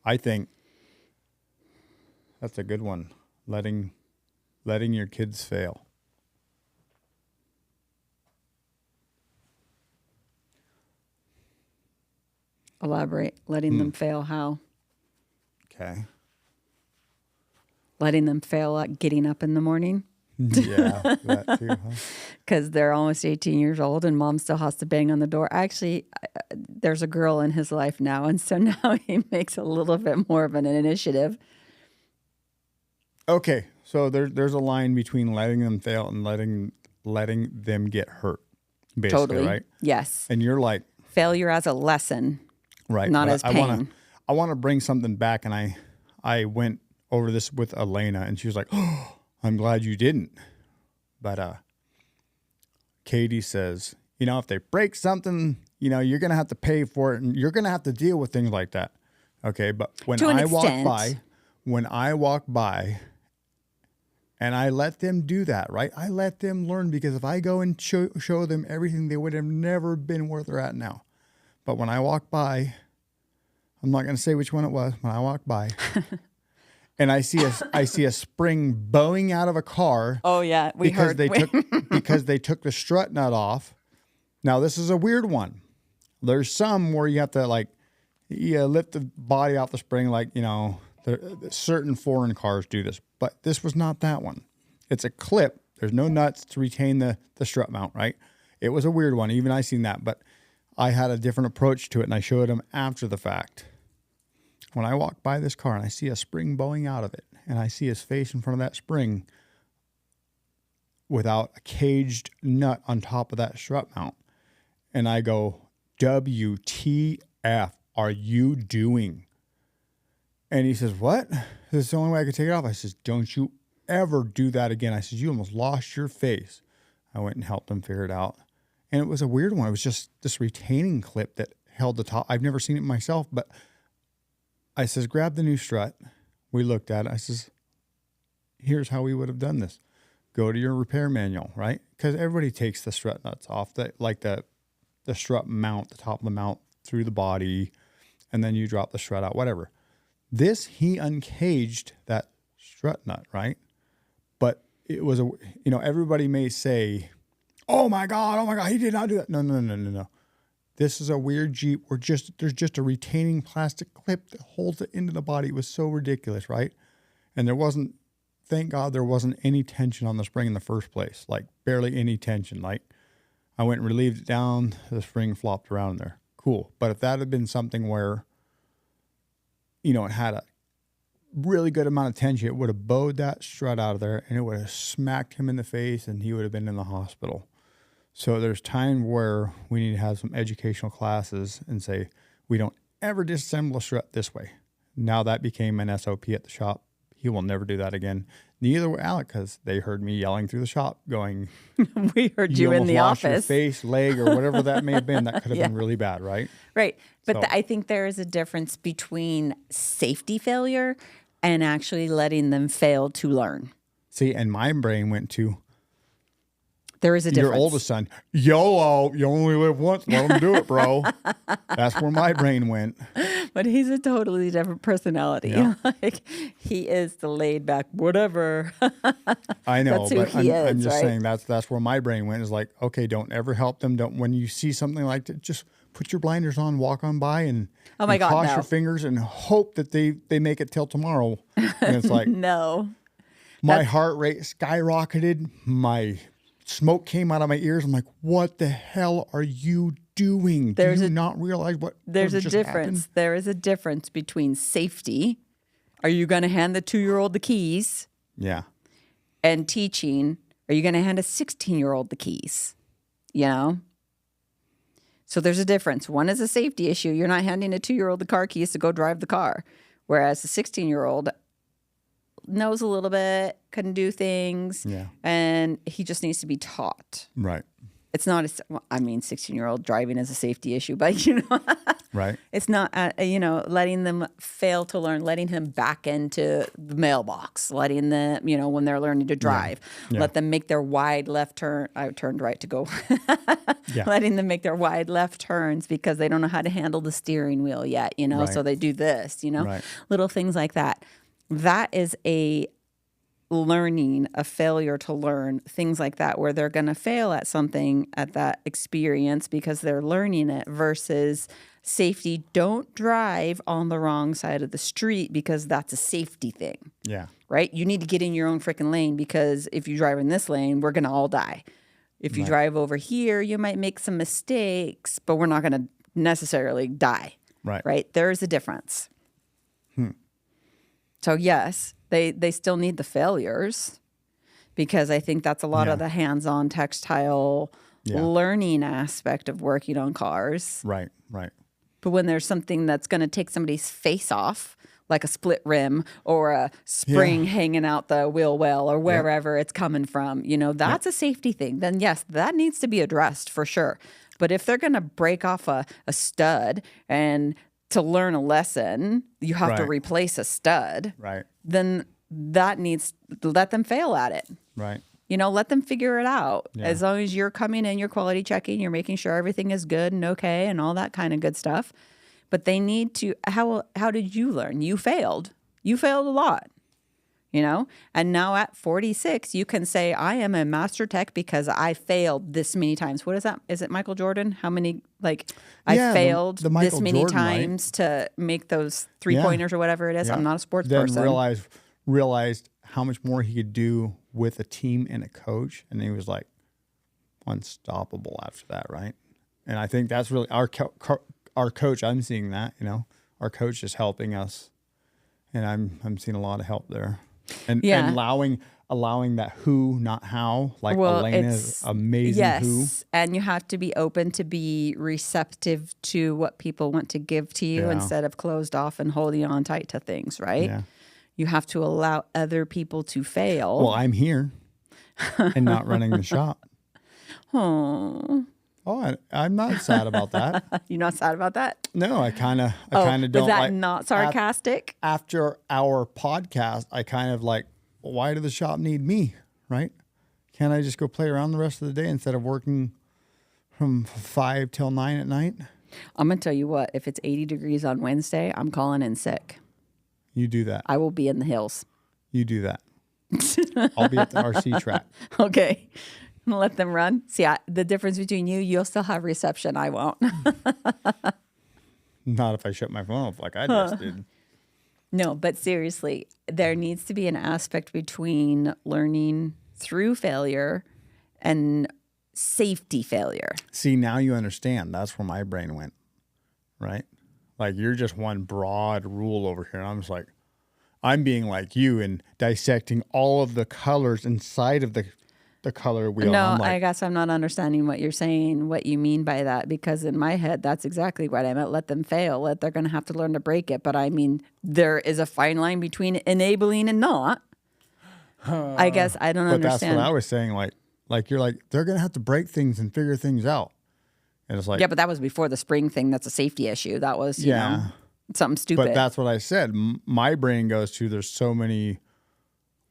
I think that's a good one. Letting your kids fail. Elaborate. Letting them fail how? Okay. Letting them fail at getting up in the morning. Yeah, that too, huh? Because they're almost 18 years old and mom still has to bang on the door. Actually, there's a girl in his life now, and so now he makes a little bit more of an initiative. Okay, so there's a line between letting them fail and letting them get hurt, basically, Totally. right? Yes. And you're like, Failure as a lesson, right? not but as pain. I want to bring something back, and I went over this with Elena, and she was like, "Oh, I'm glad you didn't." But Katie says, if they break something, you're gonna have to pay for it, and you're gonna have to deal with things like that. Okay, but when I walk by. And I let them do that, right? I let them learn, because if I go and show them everything, they would have never been where they're at now. But when I walk by, I'm not going to say which one it was. When I walk by, and I see a spring bowing out of a car. Oh yeah, because they took the strut nut off. Now this is a weird one. There's some where you have to lift the body off the spring, certain foreign cars do this, but this was not that one. It's a clip. There's no nuts to retain the strut mount, right? It was a weird one. Even I seen that, but I had a different approach to it, and I showed him after the fact. When I walk by this car and I see a spring bowing out of it, and I see his face in front of that spring without a caged nut on top of that strut mount, and I go, WTF are you doing? And he says, what? This is the only way I could take it off. I says, don't you ever do that again. I says, you almost lost your face. I went and helped him figure it out. And it was a weird one. It was just this retaining clip that held the top. I've never seen it myself, but I says, grab the new strut. We looked at it. I says, here's how we would have done this. Go to your repair manual, right? Because everybody takes the strut nuts off, the strut mount, the top of the mount through the body, and then you drop the strut out, whatever. This, he uncaged that strut nut, right? But it was everybody may say, oh my God, he did not do that. No. This is a weird Jeep where there's just a retaining plastic clip that holds it into the body. It was so ridiculous, right? And thank God there wasn't any tension on the spring in the first place, like barely any tension. Like I went and relieved it down, the spring flopped around there. Cool. But if that had been something where it had a really good amount of tension, it would have bowed that strut out of there, and it would have smacked him in the face, and he would have been in the hospital. So there's time where we need to have some educational classes and say, we don't ever disassemble a strut this way. Now that became an SOP at the shop. He will never do that again. Neither will Alec, because they heard me yelling through the shop going, we heard you in the office. Your office. face, leg, or whatever that may have been. That could have been really bad, right? Right. But I think there is a difference between safety failure and actually letting them fail to learn. See, and my brain went to, there is a difference. Your oldest son, YOLO, you only live once, let him do it, bro. That's where my brain went. But he's a totally different personality. Yeah. He is the laid back, whatever. I know, but I'm just saying that's where my brain went, is like, okay, don't ever help them. When you see something like that, just put your blinders on, walk on by, and cross your fingers and hope that they make it till tomorrow. And it's like, no. My heart rate skyrocketed. My smoke came out of my ears. I'm like, what the hell are you doing? Do you not realize what there's a difference? Happened? There is a difference between safety. Are you going to hand the 2-year-old the keys? Yeah. And teaching. Are you going to hand a 16-year-old the keys? So there's a difference. One is a safety issue. You're not handing a 2-year-old the car keys to go drive the car. Whereas a 16-year-old knows a little bit, can do things, and he just needs to be taught. Right. it's not well, I mean, 16-year-old driving is a safety issue, but Right. it's not, letting them fail to learn, letting him back into the mailbox, letting them, when they're learning to drive, Yeah. let them make their wide left turn. I turned right to go. Yeah. Letting them make their wide left turns because they don't know how to handle the steering wheel yet, Right. so they do this, Right. little things like that. That is a failure to learn, things like that, where they're going to fail at something at that experience because they're learning it versus safety. Don't drive on the wrong side of the street because that's a safety thing, Yeah. right? You need to get in your own freaking lane because if you drive in this lane, we're going to all die. If you Right. drive over here, you might make some mistakes, but we're not going to necessarily die, Right. right? There is a difference. So yes, they still need the failures because I think that's a lot of the hands-on textile learning aspect of working on cars. Right. Right. But when there's something that's going to take somebody's face off, like a split rim or a spring hanging out the wheel well or wherever it's coming from, that's a safety thing. Then yes, that needs to be addressed for sure. But if they're going to break off a stud and to learn a lesson, you have to Right. replace a stud, Right. then that needs to let them fail at it. Right. Let them figure it out. Yeah. As long as you're coming in, you're quality checking, you're making sure everything is good and okay and all that kind of good stuff. But they need to, how did you learn? You failed. You failed a lot, And now at 46, you can say, I am a master tech because I failed this many times. What is that? Is it Michael Jordan? How many, I failed the Michael this many Jordan, right? times to make those 3-pointers or whatever it is. I'm not a sports then person. realized how much more he could do with a team and a coach, and he was like unstoppable after that, right? And I think that's really our coach. I'm seeing that, our coach is helping us, and I'm seeing a lot of help there, and allowing that who, not how. Like Elena is amazing. Yes, and you have to be open to be receptive to what people want to give to you instead of closed off and holding on tight to things, right? Yeah. You have to allow other people to fail. Well, I'm here and not running the shop. Oh, I'm not sad about that. you're not sad about that? No, I kind of don't. Is that like, not sarcastic? After our podcast, I kind of like, why does the shop need me, right? Can't I just go play around the rest of the day instead of working from 5 till 9 at night? I'm going to tell you what, if it's 80 degrees on Wednesday, I'm calling in sick. You do that. I will be in the hills. You do that. I'll be at the RC track. Okay. Let them run. See, the difference between you'll still have reception. I won't. Not if I shut my phone off like I just did. No, but seriously, there needs to be an aspect between learning through failure and safety failure. See, now you understand. That's where my brain went, right? Like you're just one broad rule over here. And I'm just like, I'm being like you and dissecting all of the colors inside of the color wheel. No, I'm like, I guess I'm not understanding what you're saying, what you mean by that, because in my head, that's exactly what I meant. Let them fail. They're going to have to learn to break it. But I mean, there is a fine line between enabling and not. I guess I don't but understand. that's what I was saying. Like you're like, they're going to have to break things and figure things out. And it's like, Yeah, but that was before the spring thing. That's a safety issue. That was, you know, something stupid. But that's what I said. My brain goes to, there's so many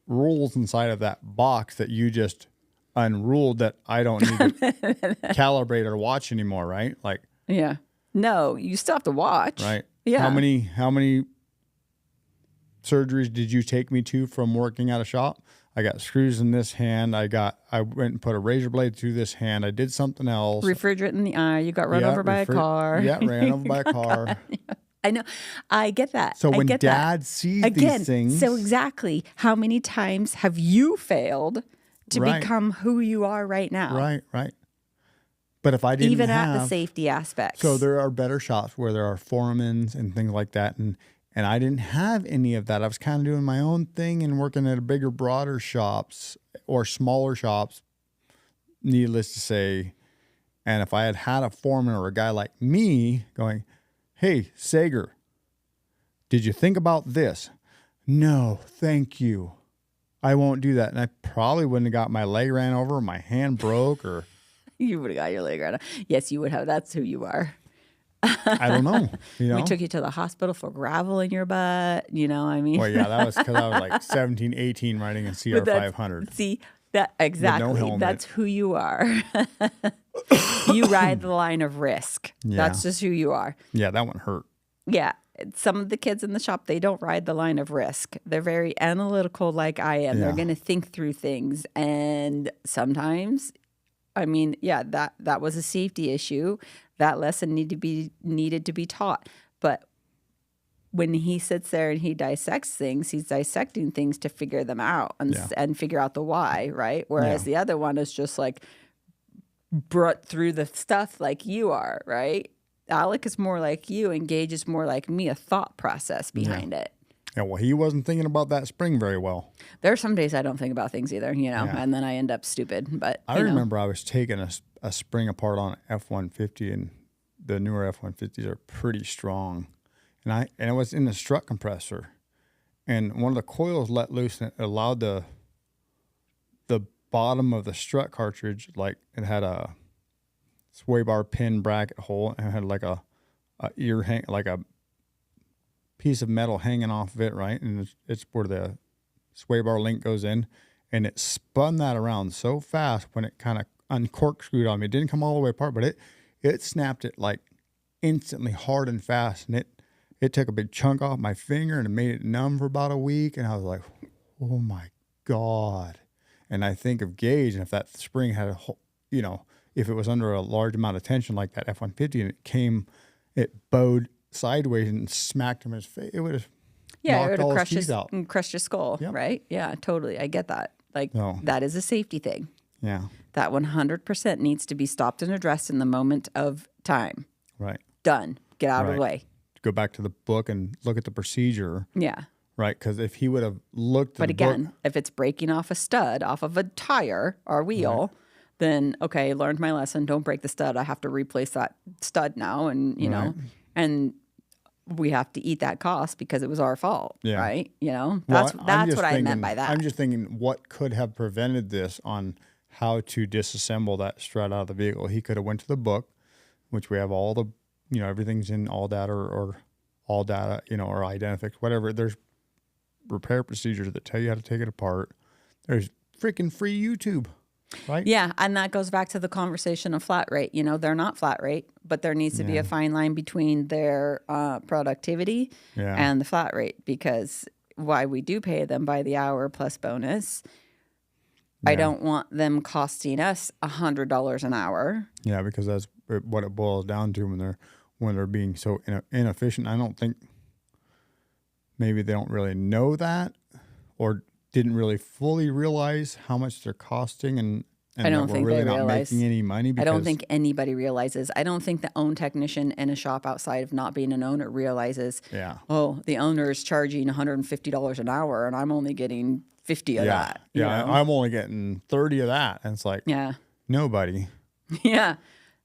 rules inside of that box that you just unruled that I don't need to calibrate or watch anymore, right? Like, yeah. No, you still have to watch. right. Yeah. How many surgeries did you take me to from working at a shop? I got screws in this hand. I went and put a razor blade through this hand. I did something else. Refrigerant in the eye. You got run over by a car. Yeah, ran over by a car. I know. I get that. So I when get Dad that. sees Again, these things. so exactly how many times have you failed to Right. become who you are right now? Right. But if I didn't Even have, at the safety aspects. so there are better shops where there are foremans and things like that, and I didn't have any of that. I was kind of doing my own thing and working at a bigger, broader shops or smaller shops, needless to say. And if I had a foreman or a guy like me going, "Hey, Sager, did you think about this?" "No, thank you. I won't do that." And I probably wouldn't have got my leg ran over or my hand broke or You would have got your leg around. Yes, you would have. That's who you are. I don't know. You know? We took you to the hospital for gravel in your butt. You know, I mean. Well, yeah, that was because I was like 17, 18 riding a CR 500. See, that exactly. helmet. That's who you are. You ride the line of risk. Yeah. That's just who you are. Yeah, that one hurt. Yeah. Some of the kids in the shop, they don't ride the line of risk. They're very analytical like I am. Yeah. They're going to think through things. And sometimes, I mean, yeah, that was a safety issue. That lesson needed to be taught. But when he sits there and he dissects things, he's dissecting things to figure them out and figure out the why, right? Whereas the other one is just like brought through the stuff like you are, right? Alec is more like you and Gage is more like me, a thought process behind it. Yeah, well, he wasn't thinking about that spring very well. There are some days I don't think about things either, you know, and then I end up stupid. But I remember I was taking a spring apart on an F-150, and the newer F-150s are pretty strong. And it was in the strut compressor, and one of the coils let loose, and it allowed the bottom of the strut cartridge, like it had a sway bar pin bracket hole, and it had like a ear hang, like a piece of metal hanging off of it, right? And it's where the sway bar link goes in, and it spun that around so fast when it kind of uncorkscrewed on me. It didn't come all the way apart, but it snapped it like instantly hard and fast, and it took a big chunk off my finger and it made it numb for about a week. And I was like, oh my God. And I think of Gage, and if that spring had if it was under a large amount of tension like that F-150 and it bowed sideways and smacked him in his face, it would have knocked all his teeth out. Crushed your skull, right? Yeah, totally. I get that. Like, that is a safety thing. Yeah. That 100% needs to be stopped and addressed in the moment of time. Right. Done. Get out of the way. Go back to the book and look at the procedure. Yeah. Right, because if he would have looked at the book, if it's breaking off a stud off of a tire or wheel, then, okay, learned my lesson. Don't break the stud. I have to replace that stud now. And, you know, and we have to eat that cost because it was our fault, right? You know, that's what I meant by that. I'm just thinking what could have prevented this on how to disassemble that strut out of the vehicle. He could have went to the book, which we have all the, everything's in all data or all data, or Identifix, whatever. There's repair procedures that tell you how to take it apart. There's freaking free YouTube, right? Yeah, and that goes back to the conversation of flat rate. They're not flat rate, but there needs to be a fine line between their productivity and the flat rate, because why we do pay them by the hour plus bonus. I don't want them costing us $100 an hour. Yeah, because that's what it boils down to when they're being so inefficient. I don't think maybe they don't really know that or didn't really fully realize how much they're costing, and I don't think really they not realize. making any money. I don't think anybody realizes. I don't think the own technician in a shop outside of not being an owner realizes, oh, the owner is charging $150 an hour and I'm only getting 50 of that. Yeah, I'm only getting 30 of that. And it's like, nobody. Yeah.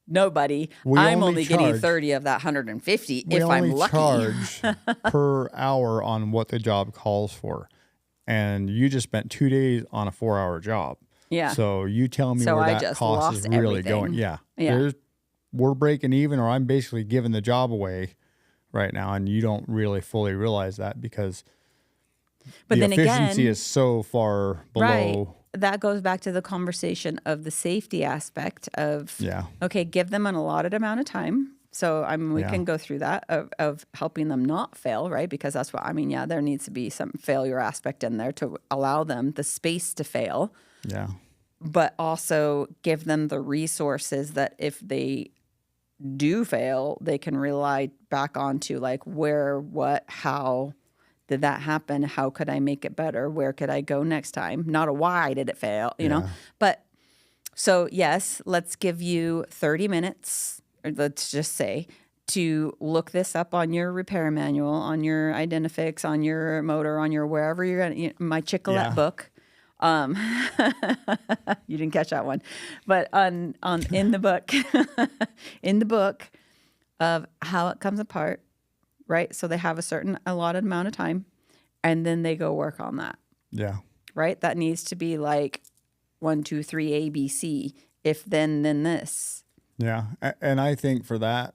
Nobody. I'm only getting 30 of that 150 if I'm lucky. We only charge per hour on what the job calls for. And you just spent 2 days on a 4-hour job. Yeah. So you tell me where that cost is really going. Yeah. We're breaking even, or I'm basically giving the job away right now, and you don't really fully realize that because the efficiency is so far below. Right. That goes back to the conversation of the safety aspect of, okay, give them an allotted amount of time. So, we can go through that of helping them not fail, right? Because that's what, there needs to be some failure aspect in there to allow them the space to fail. Yeah. But also give them the resources that if they do fail, they can rely back onto like where, what, how did that happen? How could I make it better? Where could I go next time? Not a why did it fail, you know? But so yes, let's give you 30 minutes, or let's just say, to look this up on your repair manual, on your Identifix, on your motor, on your wherever you're going to, my Chicolette book. You didn't catch that one, but in the book, in the book of how it comes apart, right? So they have a certain allotted amount of time, and then they go work on that. Yeah. Right. That needs to be like 1, 2, 3, ABC, if then this. Yeah. And I think for that,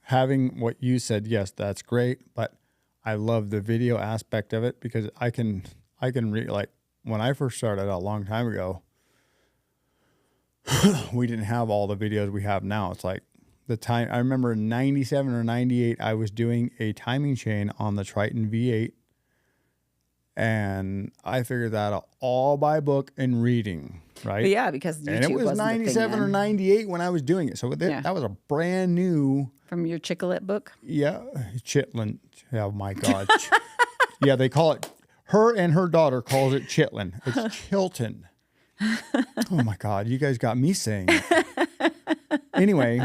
having what you said, yes, that's great. But I love the video aspect of it because I can read, like when I first started a long time ago, we didn't have all the videos we have now. It's like the time, I remember in 97 or 98, I was doing a timing chain on the Triton V8. And I figured that out all by book and reading, right? But yeah, because YouTube and it was wasn't 97 or 98 when I was doing it. So that was a brand new. From your Chicklet book? Yeah. Chitlin. Oh my God. Yeah. They call it, her and her daughter calls it Chitlin. It's Chilton. Oh my God. You guys got me saying it. Anyway,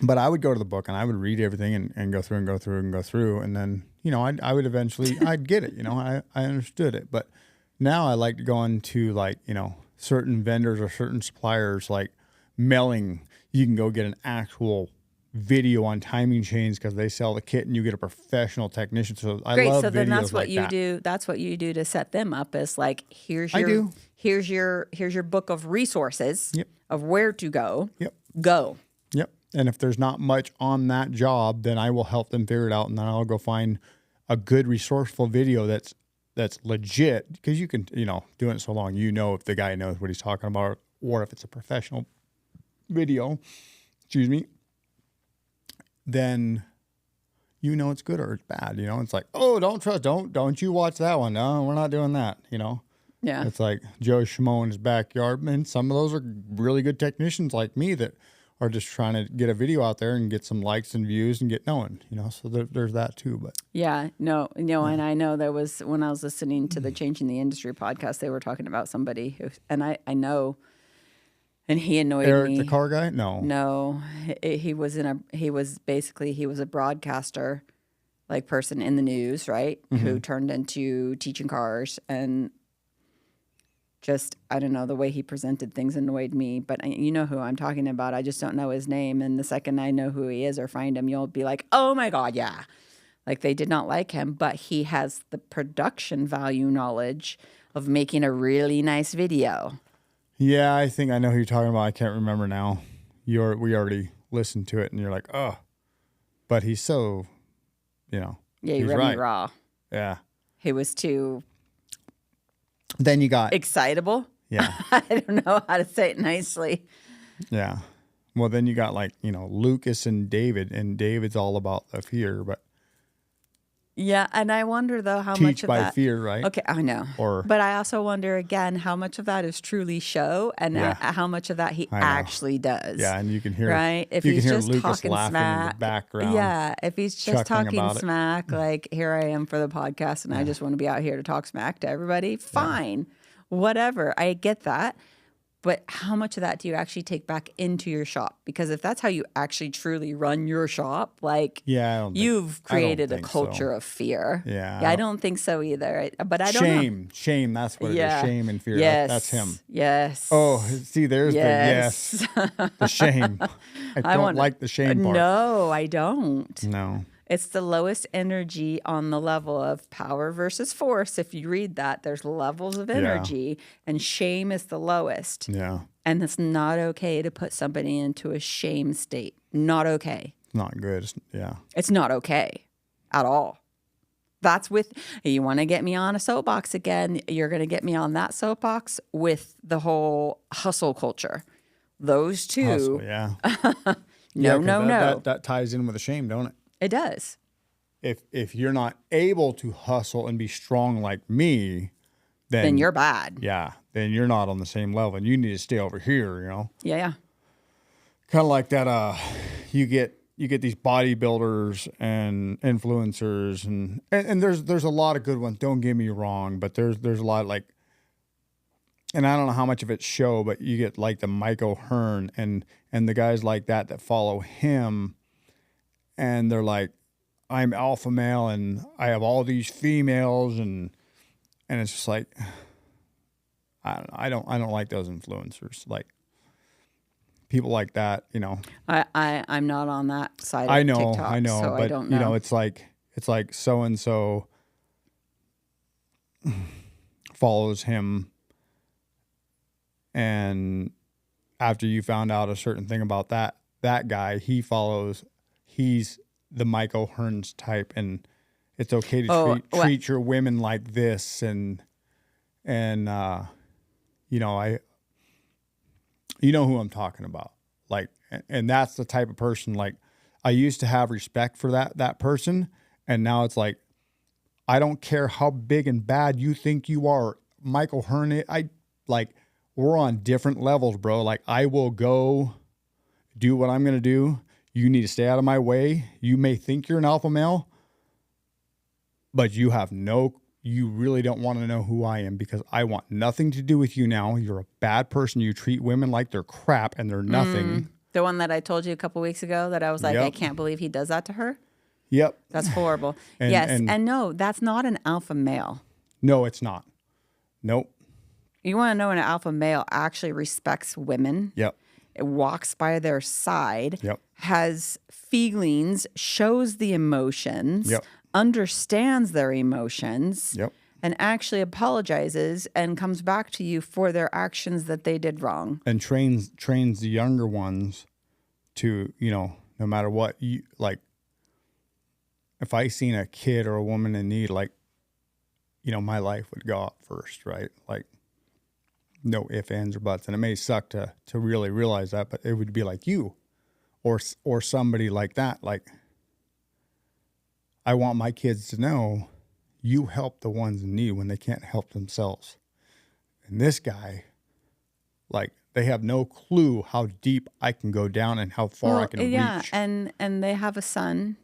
but I would go to the book and I would read everything and go through and go through and go through. And then, I would eventually, I'd get it, I understood it. But now I like to go into like, certain vendors or certain suppliers like Melling. You can go get an actual video on timing chains because they sell the kit and you get a professional technician. So I Great. love So then videos that's what like you that. do. That's what you do to set them up is like, here's your book of resources of where to go. Yep. Go. Yep. And if there's not much on that job, then I will help them figure it out. And then I'll go find a good resourceful video that's legit because you can, doing it so long, if the guy knows what he's talking about or if it's a professional video, then it's good or it's bad. It's like, oh, don't you watch that one. No, we're not doing that, Yeah. It's like Joe Schmo in his backyard. And some of those are really good technicians like me that are just trying to get a video out there and get some likes and views and get known, so there's that too. But yeah, no, and I know there was, when I was listening to the Changing the Industry podcast, they were talking about somebody who, and I know, and he annoyed Eric, me. the car guy? No, he was a broadcaster, like person in the news, right? Mm-hmm. Who turned into teaching cars, and just, I don't know, the way he presented things annoyed me. But you know who I'm talking about. I just don't know his name. And the second I know who he is or find him, you'll be like, oh my God, yeah. Like they did not like him, but he has the production value knowledge of making a really nice video. Yeah, I think I know who you're talking about. I can't remember now. We already listened to it and you're like, oh, but he's so, Yeah, he he's read right. me raw. Yeah. He was too Then you got excitable. Yeah. I don't know how to say it nicely. Yeah. Well, then you got like, Lucas and David's all about the fear, but Yeah, and I wonder though how much teach of by that. fear, right? Okay, I know. But I also wonder again how much of that is truly show and how much of that he actually does. Yeah, and you can hear right if you he's can hear just Lucas talking laughing smack. in the background. Yeah, if he's just talking about it. smack, like here I am for the podcast, and I just want to be out here to talk smack to everybody. Fine, whatever. I get that. But how much of that do you actually take back into your shop? Because if that's how you actually truly run your shop, like you've created a culture of fear. Yeah. I don't think so either. But I don't know. Shame. That's what it is. Shame and fear. Yes. That's him. Yes. Oh, see, there's the yes. The shame. I don't like the shame part. No, I don't. No. It's the lowest energy on the level of power versus force. If you read that, there's levels of energy, and shame is the lowest. Yeah. And it's not okay to put somebody into a shame state. Not okay. Not good. Yeah. It's not okay at all. That's you want to get me on a soapbox again, you're going to get me on that soapbox with the whole hustle culture. Those two. Hustle, yeah. No. That ties in with the shame, don't it? It does. If you're not able to hustle and be strong like me, then you're bad. Yeah, then you're not on the same level, and you need to stay over here. Yeah. Kind of like that. You get these bodybuilders and influencers, and there's a lot of good ones. Don't get me wrong, but there's a lot like, and I don't know how much of it's show, but you get like the Mike O'Hearn and the guys like that follow him. And they're like, I'm alpha male and I have all these females and it's just like, I don't like those influencers. Like people like that, I'm not on that side of TikTok. I know, so but I don't know. It's like so and so follows him And after you found out a certain thing about that guy, he's the Michael Hearns type, and it's okay to treat your women like this, and you know, you know who I'm talking about. Like, and that's the type of person, like, I used to have respect for that person, and now it's like, I don't care how big and bad you think you are, Michael Hearn. We're on different levels, bro. Like, I will go do what I'm going to do. You need to stay out of my way. You may think you're an alpha male, but you really don't want to know who I am, because I want nothing to do with you now. You're a bad person. You treat women like they're crap and they're nothing. The one that I told you a couple weeks ago that I was like, Yep. I can't believe he does that to her. Yep. That's horrible. And- yes. and- And no, that's not an alpha male. No, it's not. Nope. You want to know when an alpha male actually respects women? Yep. It walks by their side, Yep. has feelings, shows the emotions, Yep. understands their emotions, Yep. and actually apologizes and comes back to you for their actions that they did wrong. And trains the younger ones to, you know, no matter what, you like, if I seen a kid or a woman in need, like, you know, my life would go up first, right? Like, no ifs, ands, or buts. And it may suck to really realize that, but it would be like you or somebody like that. Like, I want my kids to know you help the ones in need when they can't help themselves. And this guy, like, they have no clue how deep I can go down and how far I can reach. And they have a son.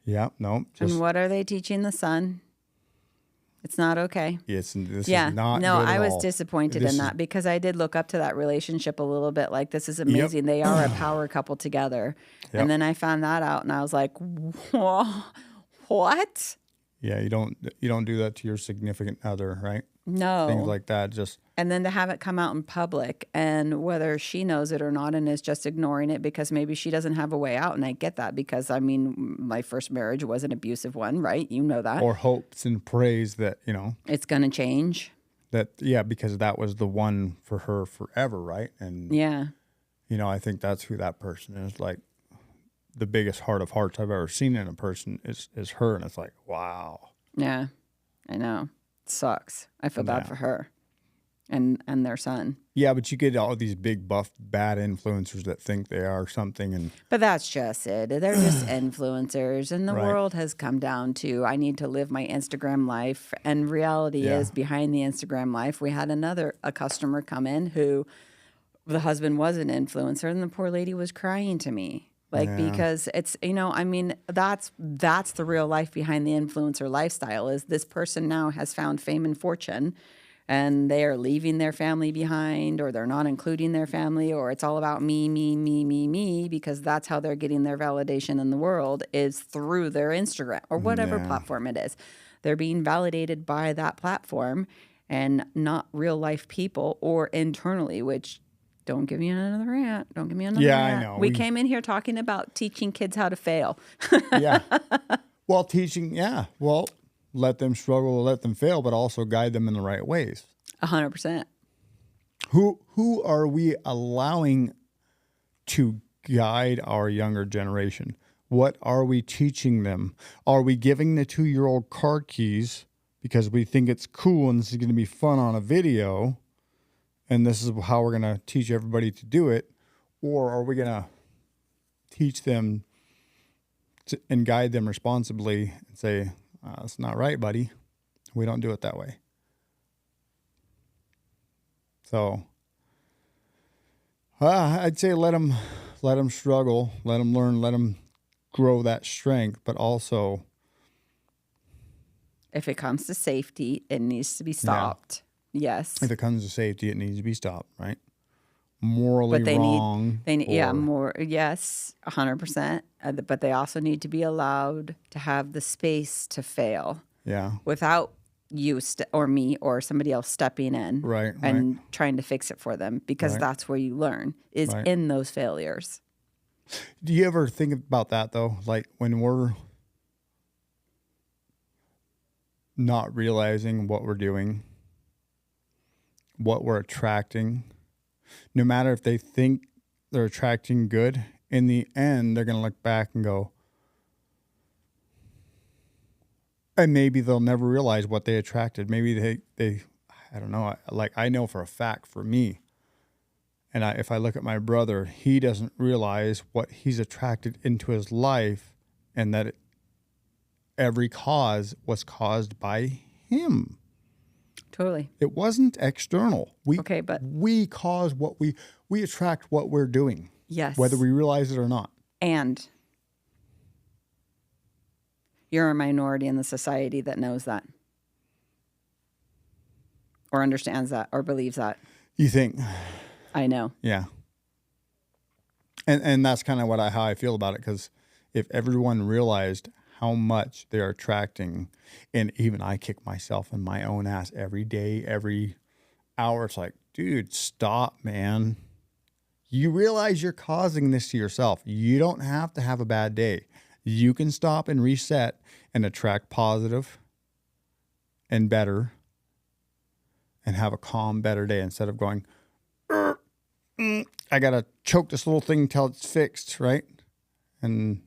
Yeah, no. And what are they teaching the son? It's not okay. This is not no, good at I was all. disappointed in that, because I did look up to that relationship a little bit. Like, this is amazing. Yep. They are a power couple together. Yep. And then I found that out, and I was like, whoa, what? Yeah, you don't do that to your significant other, right? No. Things like that. Just And then to have it come out in public, and whether she knows it or not and is just ignoring it because maybe she doesn't have a way out. And I get that, because, I mean, my first marriage was an abusive one, right? You know that. or hopes and prays that, you know, It's going to change. that, yeah, because that was the one for her forever, right? And, Yeah. you know, I think that's who that person is. Like, the biggest heart of hearts I've ever seen in a person is her. And it's like, wow. Yeah. I know. It sucks. I feel bad Yeah. for her and their son. Yeah, but you get all these big, buff, bad influencers that think they are something. And But that's just it. They're just influencers. And the Right. world has come down to, I need to live my Instagram life. And reality Yeah. is, behind the Instagram life, we had a customer come in who the husband was an influencer, and the poor lady was crying to me. Like, Yeah. because it's, you know, I mean, that's the real life behind the influencer lifestyle, is this person now has found fame and fortune, and they are leaving their family behind, or they're not including their family, or it's all about me, me, me, me, me, because that's how they're getting their validation in the world, is through their Instagram or whatever Yeah. platform it is. They're being validated by that platform and not real life people or internally, which, don't give me another rant. Don't give me another Yeah, I rant. know. We came in here talking about teaching kids how to fail. yeah. Well, teaching, yeah. Well, let them struggle, let them fail, but also guide them in the right ways. 100%. Who are we allowing to guide our younger generation? What are we teaching them? Are we giving the 2-year-old car keys because we think it's cool and this is going to be fun on a video, and this is how we're going to teach everybody to do it? Or are we going to teach them and guide them responsibly and say, that's not right, buddy. We don't do it that way. So I'd say let them struggle, let them learn, let them grow that strength, but also, If it comes to safety, it needs to be stopped. Yes. if it comes to safety, it needs to be stopped, right? Morally But they wrong. need, yes, 100%. But they also need to be allowed to have the space to fail Yeah. without you or me or somebody else stepping in Right, and trying to fix it for them, because Right. that's where you learn, is Right. in those failures. Do you ever think about that though? Like when we're not realizing what we're doing, what we're attracting, no matter if they think they're attracting good, in the end, they're going to look back and go, and maybe they'll never realize what they attracted. Maybe they I don't know. Like, I know for a fact for me, and if I look at my brother, he doesn't realize what he's attracted into his life, and that every cause was caused by him. Totally. It wasn't external. But we cause what we attract what we're doing. Yes. Whether we realize it or not. And you're a minority in the society that knows that, or understands that, or believes that. You think? I know. Yeah. And that's kind of how I feel about it, because if everyone realized how much they're attracting, and even I kick myself in my own ass every day, every hour, it's like, dude, stop, man. You realize you're causing this to yourself. You don't have to have a bad day. You can stop and reset and attract positive and better and have a calm, better day, instead of going, I got to choke this little thing until it's fixed, right? And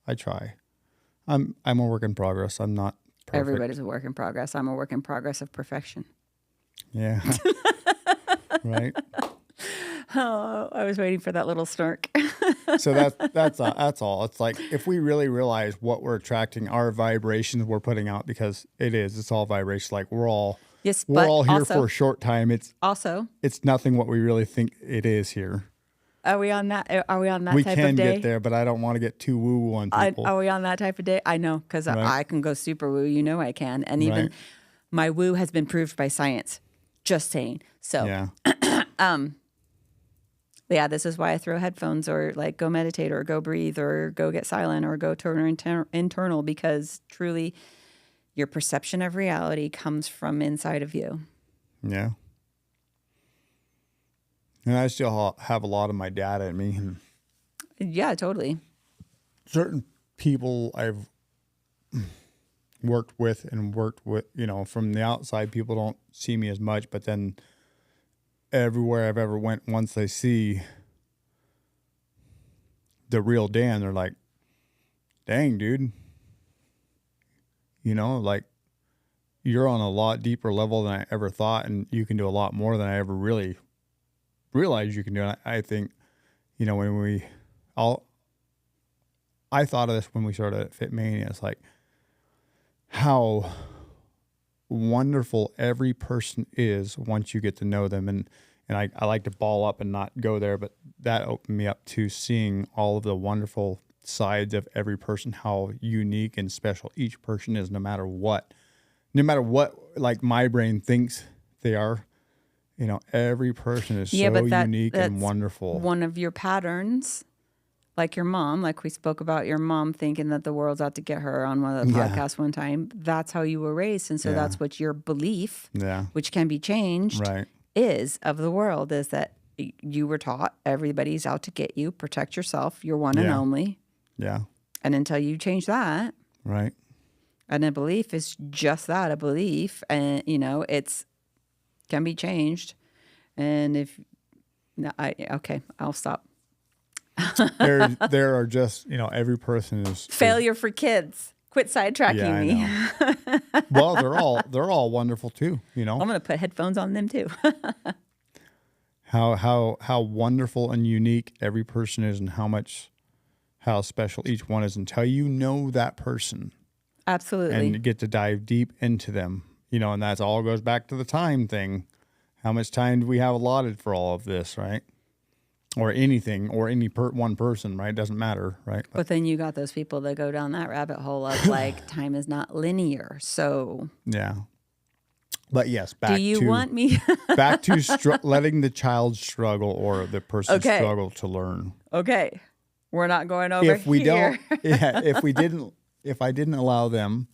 I try. I'm a work in progress. I'm not perfect. Everybody's a work in progress. I'm a work in progress of perfection. Yeah. Right. Oh, I was waiting for that little snark. So that's all. It's like, if we really realize what we're attracting, our vibrations we're putting out, because it's all vibration. Like, we're all here for a short time. It's nothing what we really think it is here. Are we on that? Are we on that we type of can day? get there, but I don't want to get too woo on people. Are we on that type of day? I know, because Right. I can go super woo. You know I can. And even Right. my woo has been proved by science. Just saying. So, Yeah. this is why I throw headphones, or like go meditate, or go breathe, or go get silent, or go turn internal, because truly your perception of reality comes from inside of you. Yeah. And I still have a lot of my dad in me. And Yeah, totally. certain people I've worked with, from the outside, people don't see me as much, but then everywhere I've ever went, once they see the real Dan, they're like, dang, dude, like, you're on a lot deeper level than I ever thought, and you can do a lot more than I ever really realized you can do. And I think, I thought of this when we started at Fit Mania. It's like how wonderful every person is once you get to know them. And I like to ball up and not go there, but that opened me up to seeing all of the wonderful sides of every person, how unique and special each person is, no matter what, like, my brain thinks they are. Every person is so unique and wonderful. One of your patterns, like your mom, like we spoke about your mom thinking that the world's out to get her on one of the podcasts one time. That's how you were raised. And so that's what your belief, which can be changed, is of the world, is that you were taught everybody's out to get you, protect yourself, you're one and only. Yeah. And until you change that. Right. And a belief is just that, a belief. And, it's can be changed. And I'll stop. there are just, every person is failure for kids. Quit sidetracking me. Well, they're all wonderful too, I'm going to put headphones on them too. How wonderful and unique every person is, and how special each one is, until you know that person. Absolutely. And get to dive deep into them, and that all goes back to the time thing. How much time do we have allotted for all of this, right? Or anything, or any one person, right? Doesn't matter, right? But then you got those people that go down that rabbit hole of like, time is not linear. So yeah. But yes, back do you to, want me? back to letting the child struggle, or the person struggle to learn. Okay. We're not going over if we here. don't, if I didn't allow them,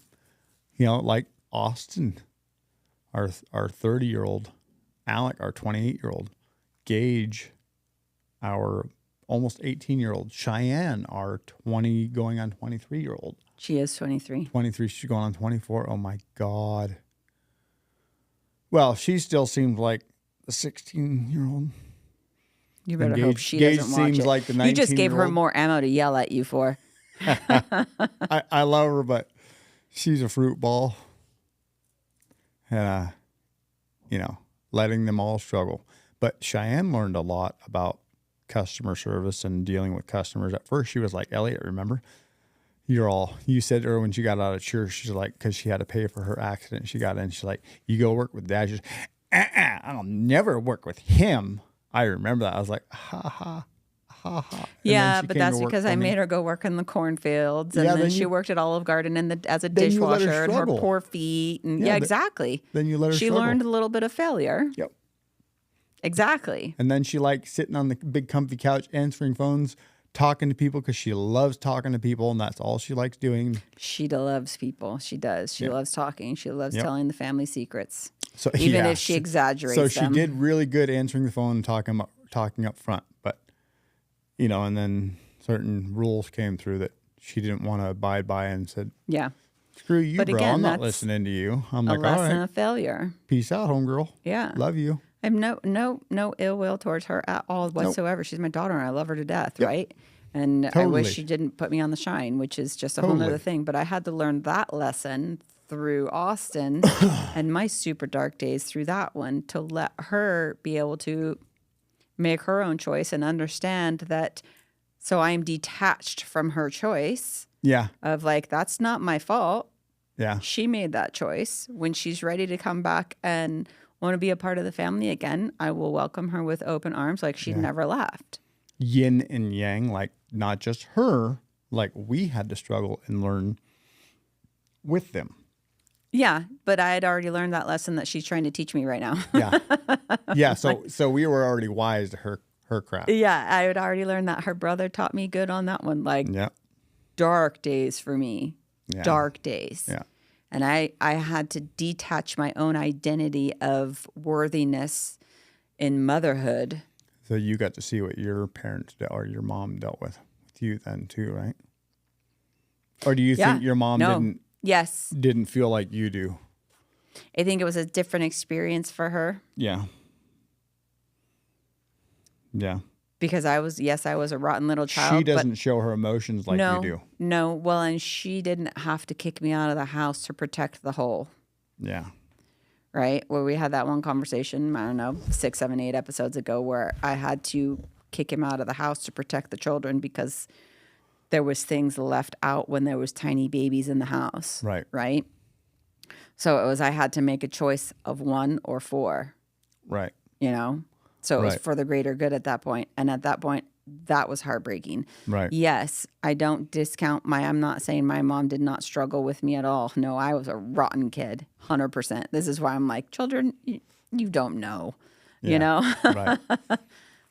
like Austin, our 30-year-old, Alec, our 28-year-old, Gage, our almost 18-year-old, Cheyenne, our 20 going on 23-year-old. She is 23. 23, she's going on 24. Oh my God. Well, she still seems like the 16-year-old. You better Gage- hope she Gage doesn't watch seems it. like the You just gave her 19-year-old. more ammo to yell at you for. I love her, but she's a fruit ball. And, letting them all struggle. But Cheyenne learned a lot about customer service and dealing with customers. At first, she was like, Elliot, remember? You said to her when she got out of church, she's like, because she had to pay for her accident. She got in, she's like, you go work with Dad. She's, I'll never work with him. I remember that. I was like, ha, ha, ha, ha. And Yeah, then she but came that's to work because for I me. made her go work in the cornfields, and Yeah, then then she you- worked at Olive Garden as a Then you let her dishwasher, and her struggle. poor feet, and Yeah, exactly. Then you let her She struggle. learned a little bit of failure. Yep. Exactly. And then she likes sitting on the big comfy couch, answering phones, talking to people because she loves talking to people, and that's all she likes doing. She loves people. She does. She loves talking. She loves Yep. telling the family secrets, So even yeah, if she exaggerates So she them. did really good answering the phone and talking up front, but and then certain rules came through that she didn't want to abide by and said, Yeah. "Screw you, But bro! again, I'm not that's listening to you." I'm A like, "All lesson right, of failure. peace out, homegirl. Yeah. Love you." I have no ill will towards her at all whatsoever. She's my daughter, and I love her to death, right? And I Totally. wish she didn't put me on the shine, which is just a whole Totally. other thing. But I had to learn that lesson through Austin and my super dark days through that one to let her be able to make her own choice and understand that. So I am detached from her choice Yeah, of like, that's not my fault. yeah, She made that choice. When she's ready to come back and want to be a part of the family again, I will welcome her with open arms like she'd never left. yin and yang, like not just her, like we had to struggle and learn with them. Yeah, but I had already learned that lesson that she's trying to teach me right now. Yeah, yeah. So we were already wise to her crap. Yeah, I had already learned that. Her brother taught me good on that one. Like Yeah, dark days for me. Yeah. Dark days. yeah, And I had to detach my own identity of worthiness in motherhood. So you got to see what your parents or your mom dealt with you then too, right? Or do you Yeah. think your mom No. Yes. didn't feel like you do? I think it was a different experience for her Yeah. Yeah. because I was a rotten little child. She but doesn't show her emotions like no, you do. No. Well, and she didn't have to kick me out of the house to protect the whole. Yeah. Right? Where we had that one conversation, I don't know, 6, 7, 8 episodes ago where I had to kick him out of the house to protect the children because there was things left out when there was tiny babies in the house. Right. Right? So it was I had to make a choice of 1 or 4, Right. you know? So it was Right. for the greater good at that point. And at that point, that was heartbreaking. Right. Yes, I don't discount I'm not saying my mom did not struggle with me at all. No, I was a rotten kid, 100%. This is why I'm like, children, you don't know, you Yeah. know? Right.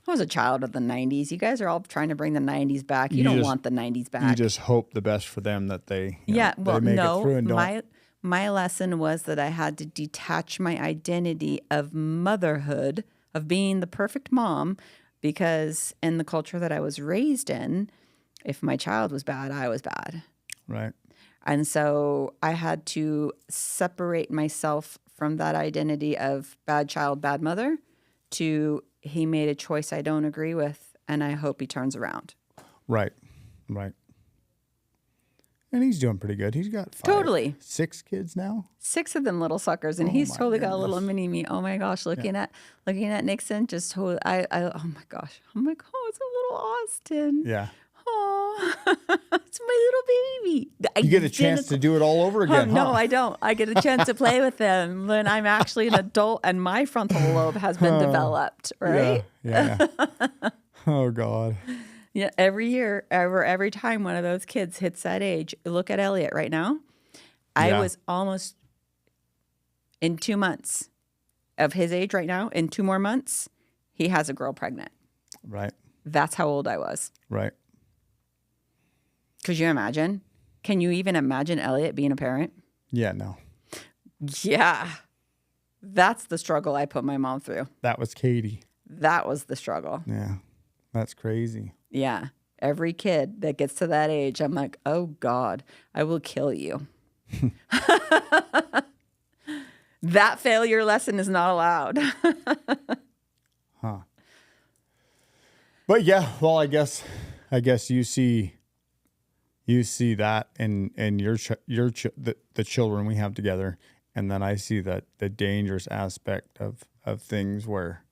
I was a child of the 90s. You guys are all trying to bring the 90s back. You don't just- want the 90s back. You just hope the best for them that they Yeah, they well, make no. it through and don't. My lesson was that I had to detach my identity of motherhood, of being the perfect mom, because in the culture that I was raised in, if my child was bad, I was bad. Right. And so I had to separate myself from that identity of bad child, bad mother to he made a choice I don't agree with, and I hope he turns around. Right. Right. And he's doing pretty good. He's got 6 kids now. 6 of them little suckers, and Oh he's my totally got a goodness. little mini me. Oh my gosh, looking at Nixon, just totally. Oh my gosh, I'm like, oh, it's a little Austin. Yeah. Oh, it's my little baby. You get a chance to do it all over again, No, huh? I don't. I get a chance to play with them when I'm actually an adult and my frontal lobe has been developed, right? Yeah. Oh God. Yeah, every year, every time one of those kids hits that age, look at Elliot right now. I Yeah. was almost in 2 months of his age right now. In 2 more months, he has a girl pregnant. Right. That's how old I was. Right. Could you imagine? Can you even imagine Elliot being a parent? Yeah. No. Yeah. That's the struggle I put my mom through. That was Katie. That was the struggle. Yeah. That's crazy. Yeah. Every kid that gets to that age, I'm like, oh God, I will kill you. That failure lesson is not allowed. But yeah, well, I guess you see that in the children we have together, and then I see that the dangerous aspect of things where,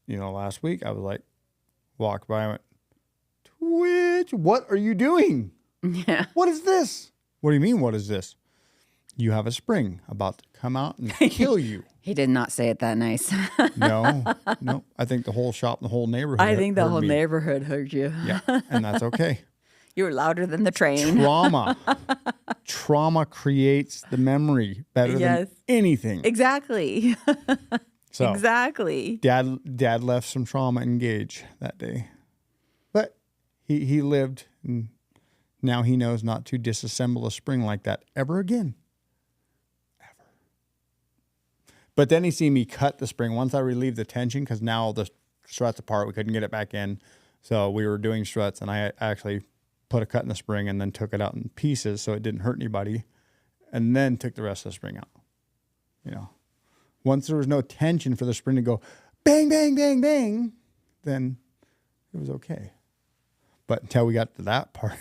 last week I was like, walked by, I went, Twitch, what are you doing? Yeah. What is this? What do you mean, what is this? You have a spring about to come out and kill you. He did not say it that nice. No. I think the whole shop, the whole neighborhood. I think the heard whole me. neighborhood heard you. Yeah, and that's okay. You were louder than the train. Trauma creates the memory better than anything. Exactly. So exactly. Dad left some trauma in Gage that day, but he lived, and now he knows not to disassemble a spring like that ever again. Ever. But then he seen me cut the spring once I relieved the tension, because now the strut's apart. We couldn't get it back in, so we were doing struts, and I actually put a cut in the spring and then took it out in pieces so it didn't hurt anybody, and then took the rest of the spring out. Once there was no tension for the spring to go bang, bang, bang, bang, then it was okay. But until we got to that part,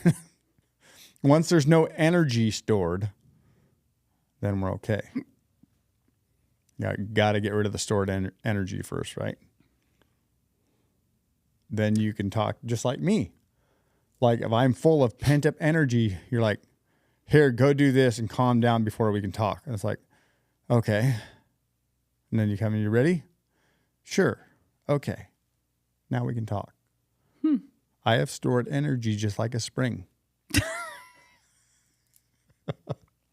once there's no energy stored, then we're okay. Got to get rid of the stored energy first, right? Then you can talk just like me. Like if I'm full of pent up energy, you're like, here, go do this and calm down before we can talk. And it's like, okay. And then you come in, you ready? Sure. Okay. Now we can talk. I have stored energy just like a spring.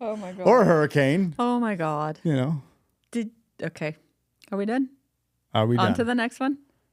Oh my God. Or a hurricane. Oh my God. Okay. Okay. Are we done? Are we done? On to the next one?